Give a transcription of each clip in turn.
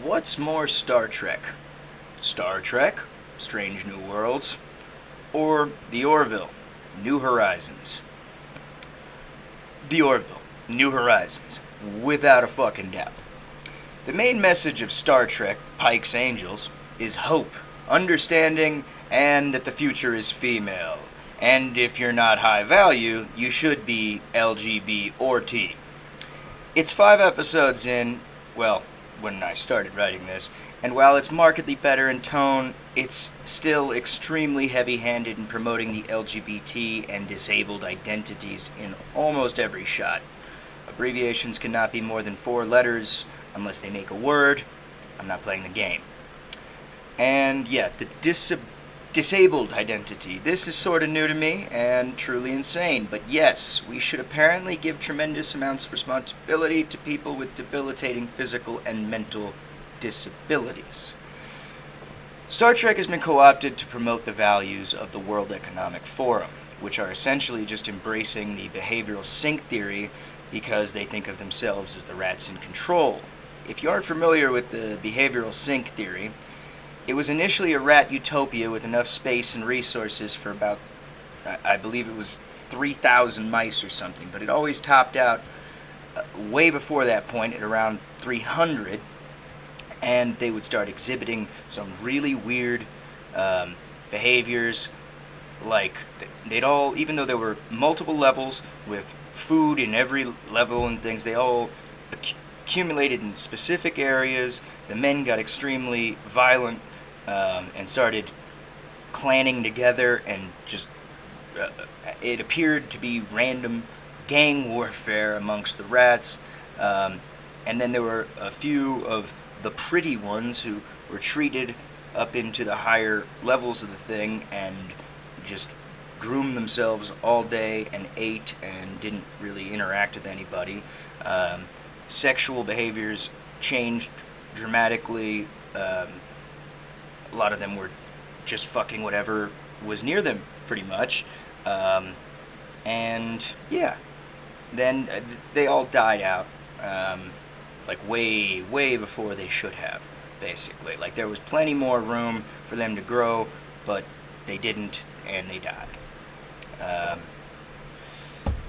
What's more Star Trek? Star Trek, Strange New Worlds, or the Orville, New Horizons? The Orville, New Horizons, without a fucking doubt. The main message of Star Trek, Pike's Angels, is hope, understanding, and that the future is female. And if you're not high value, you should be LGB or T. It's 5 episodes in, well, when I started writing this, and while it's markedly better in tone, it's still extremely heavy handed in promoting the LGBT and disabled identities in almost every shot. Abbreviations cannot be more than 4 letters unless they make a word. I'm not playing the game. And yeah, the disabled identity. This is sort of new to me and truly insane, but yes, we should apparently give tremendous amounts of responsibility to people with debilitating physical and mental disabilities. Star Trek has been co-opted to promote the values of the World Economic Forum, which are essentially just embracing the behavioral sink theory because they think of themselves as the rats in control. If you aren't familiar with the behavioral sink theory, it was initially a rat utopia with enough space and resources for about, I believe it was 3,000 mice or something, but it always topped out way before that point at around 300, and they would start exhibiting some really weird behaviors. Like, they'd all, even though there were multiple levels with food in every level and things, they all accumulated in specific areas. The men got extremely violent and started clanning together, and just it appeared to be random gang warfare amongst the rats. And then there were a few of the pretty ones who were treated up into the higher levels of the thing and just groomed themselves all day and ate and didn't really interact with anybody. Sexual behaviors changed dramatically. A lot of them were just fucking whatever was near them, pretty much. And yeah, then they all died out, like way before they should have, basically. Like, there was plenty more room for them to grow, but they didn't, and they died.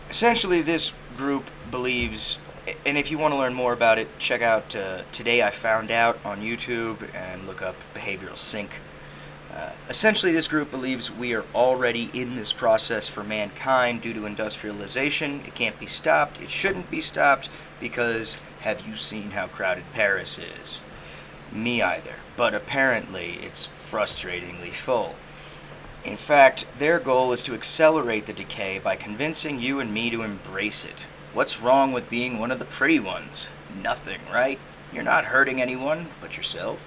Essentially, this group believes, and if you want to learn more about it, check out Today I Found Out on YouTube and look up Behavioral Sync. Essentially, this group believes we are already in this process for mankind due to industrialization. It can't be stopped. It shouldn't be stopped because have you seen how crowded Paris is? Me either. But apparently, it's frustratingly full. In fact, their goal is to accelerate the decay by convincing you and me to embrace it. What's wrong with being one of the pretty ones? Nothing, right? You're not hurting anyone but yourself.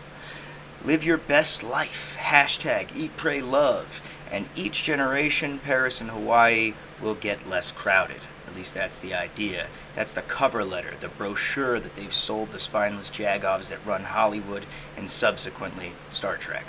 Live your best life. Hashtag Eat, Pray, Love. And each generation, Paris and Hawaii will get less crowded. At least that's the idea. That's the cover letter, the brochure that they've sold the spineless jagoffs that run Hollywood and subsequently Star Trek.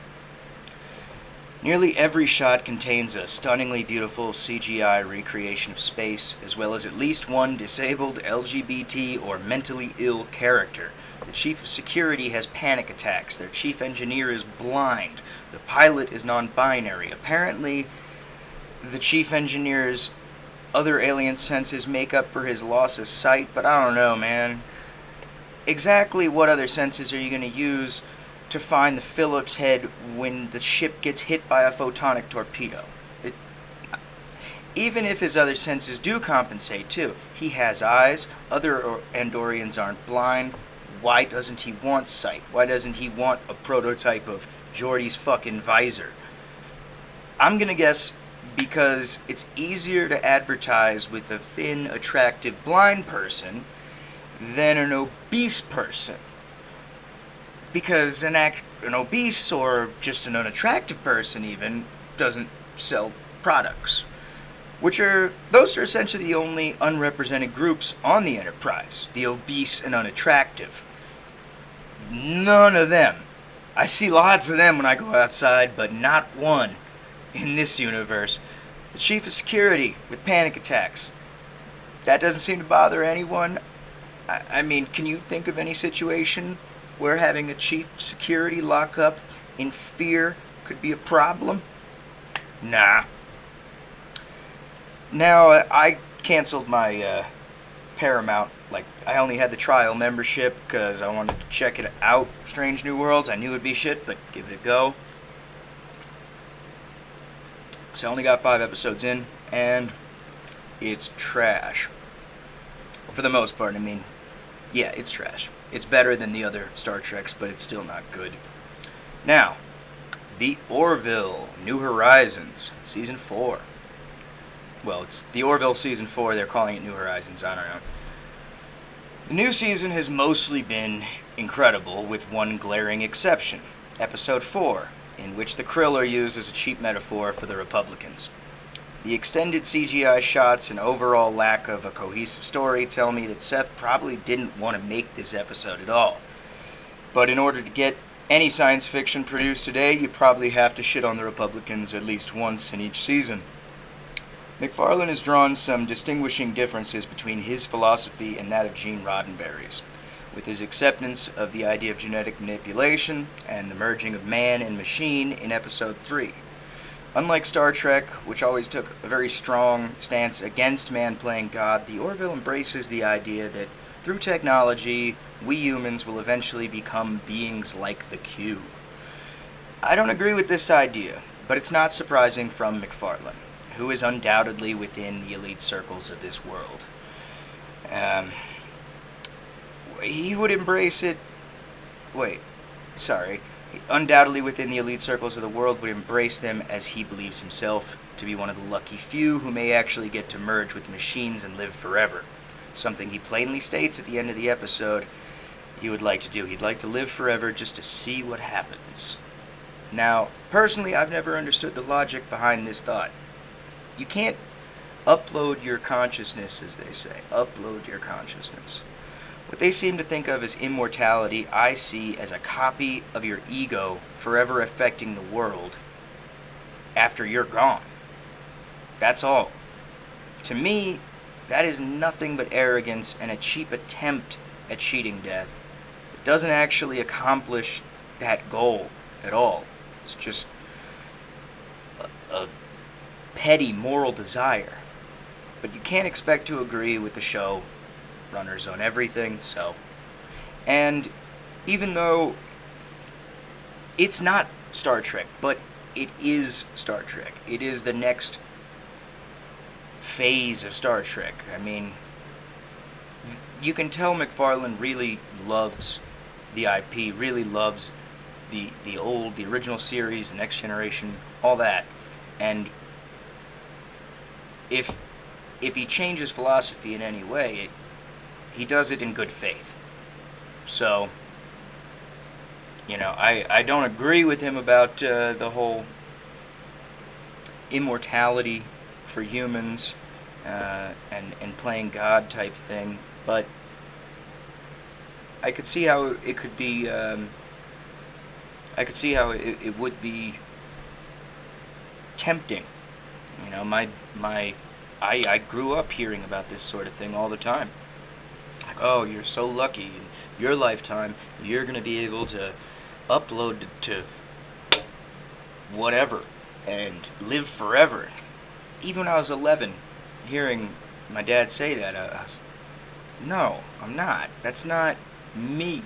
Nearly every shot contains a stunningly beautiful CGI recreation of space, as well as at least one disabled LGBT or mentally ill character. The chief of security has panic attacks. Their chief engineer is blind. The pilot is non-binary. Apparently, the chief engineer's other alien senses make up for his loss of sight, but I don't know, man. Exactly what other senses are you going to use to find the Phillips head when the ship gets hit by a photonic torpedo? Even if his other senses do compensate too, he has eyes, other Andorians aren't blind. Why doesn't he want sight? Why doesn't he want a prototype of Geordi's fucking visor? I'm gonna guess because it's easier to advertise with a thin, attractive, blind person than an obese person. Because an obese or just an unattractive person even doesn't sell products. Those are essentially the only unrepresented groups on the Enterprise, the obese and unattractive. None of them. I see lots of them when I go outside, but not one in this universe. The chief of security with panic attacks. That doesn't seem to bother anyone. I mean, can you think of any situation where having a chief security lockup in fear could be a problem? Nah. Now, I canceled my Paramount. Like, I only had the trial membership because I wanted to check it out, Strange New Worlds. I knew it'd be shit, but give it a go. So I only got 5 episodes in, and it's trash. For the most part, I mean, yeah, it's trash. It's better than the other Star Treks, but it's still not good. Now, the Orville, New Horizons, Season 4. Well, it's the Orville Season 4, they're calling it New Horizons, I don't know. The new season has mostly been incredible, with one glaring exception. Episode 4, in which the Krill are used as a cheap metaphor for the Republicans. The extended CGI shots and overall lack of a cohesive story tell me that Seth probably didn't want to make this episode at all. But in order to get any science fiction produced today, you probably have to shit on the Republicans at least once in each season. McFarlane has drawn some distinguishing differences between his philosophy and that of Gene Roddenberry's, with his acceptance of the idea of genetic manipulation and the merging of man and machine in Episode 3. Unlike Star Trek, which always took a very strong stance against man playing God, the Orville embraces the idea that through technology, we humans will eventually become beings like the Q. I don't agree with this idea, but it's not surprising from McFarlane, who is undoubtedly within the elite circles of this world. He would embrace it... Undoubtedly within the elite circles of the world would embrace them as he believes himself to be one of the lucky few who may actually get to merge with machines and live forever. Something he plainly states at the end of the episode he would like to do. He'd like to live forever just to see what happens. Now, personally, I've never understood the logic behind this thought. You can't upload your consciousness, as they say. Upload your consciousness. What they seem to think of as immortality, I see as a copy of your ego forever affecting the world after you're gone. That's all. To me, that is nothing but arrogance and a cheap attempt at cheating death. It doesn't actually accomplish that goal at all. It's just a petty moral desire. But you can't expect to agree with the show runners on everything, so. And even though it's not Star Trek, but it is Star Trek. It is the next phase of Star Trek. I mean, you can tell McFarlane really loves the IP, really loves the original series, the Next Generation, all that. And if he changes philosophy in any way, he does it in good faith. So, I don't agree with him about the whole immortality for humans and playing God type thing, but I could see how it could be. I could see how it would be tempting. I grew up hearing about this sort of thing all the time. Like, oh, you're so lucky. In your lifetime, you're going to be able to upload to whatever and live forever. Even when I was 11, hearing my dad say that, I was, no, I'm not. That's not me.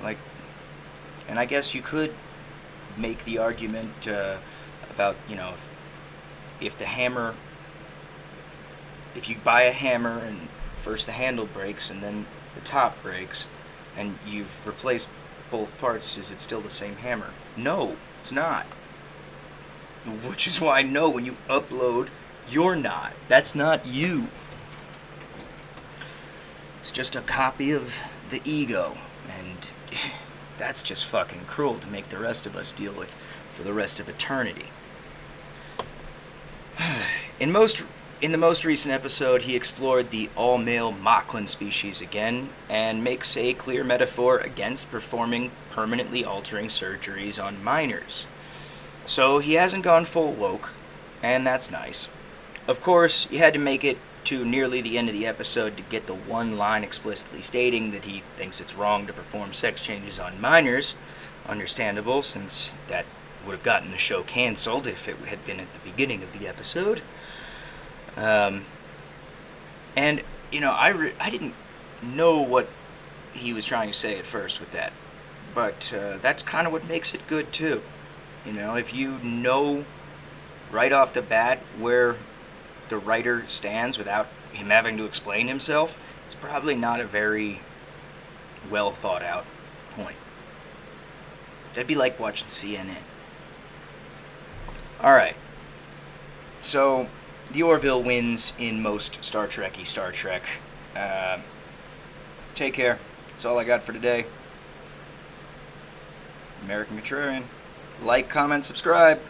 Like, and I guess you could make the argument about, if the hammer, if you buy a hammer and first the handle breaks and then the top breaks and you've replaced both parts, is it still the same hammer? No, it's not. Which is why I know when you upload, you're not. That's not you. It's just a copy of the ego, and that's just fucking cruel to make the rest of us deal with for the rest of eternity. In the most recent episode, he explored the all-male Mocklin species again, and makes a clear metaphor against performing permanently altering surgeries on minors. So he hasn't gone full woke, and that's nice. Of course, you had to make it to nearly the end of the episode to get the one line explicitly stating that he thinks it's wrong to perform sex changes on minors. Understandable, since that would have gotten the show canceled if it had been at the beginning of the episode. And, I didn't know what he was trying to say at first with that. But that's kind of what makes it good, too. If you know right off the bat where the writer stands without him having to explain himself, it's probably not a very well thought out point. That'd be like watching CNN. Alright. So, the Orville wins in most Star Trek-y Star Trek. Take care. That's all I got for today. American Contrarian. Like, comment, subscribe.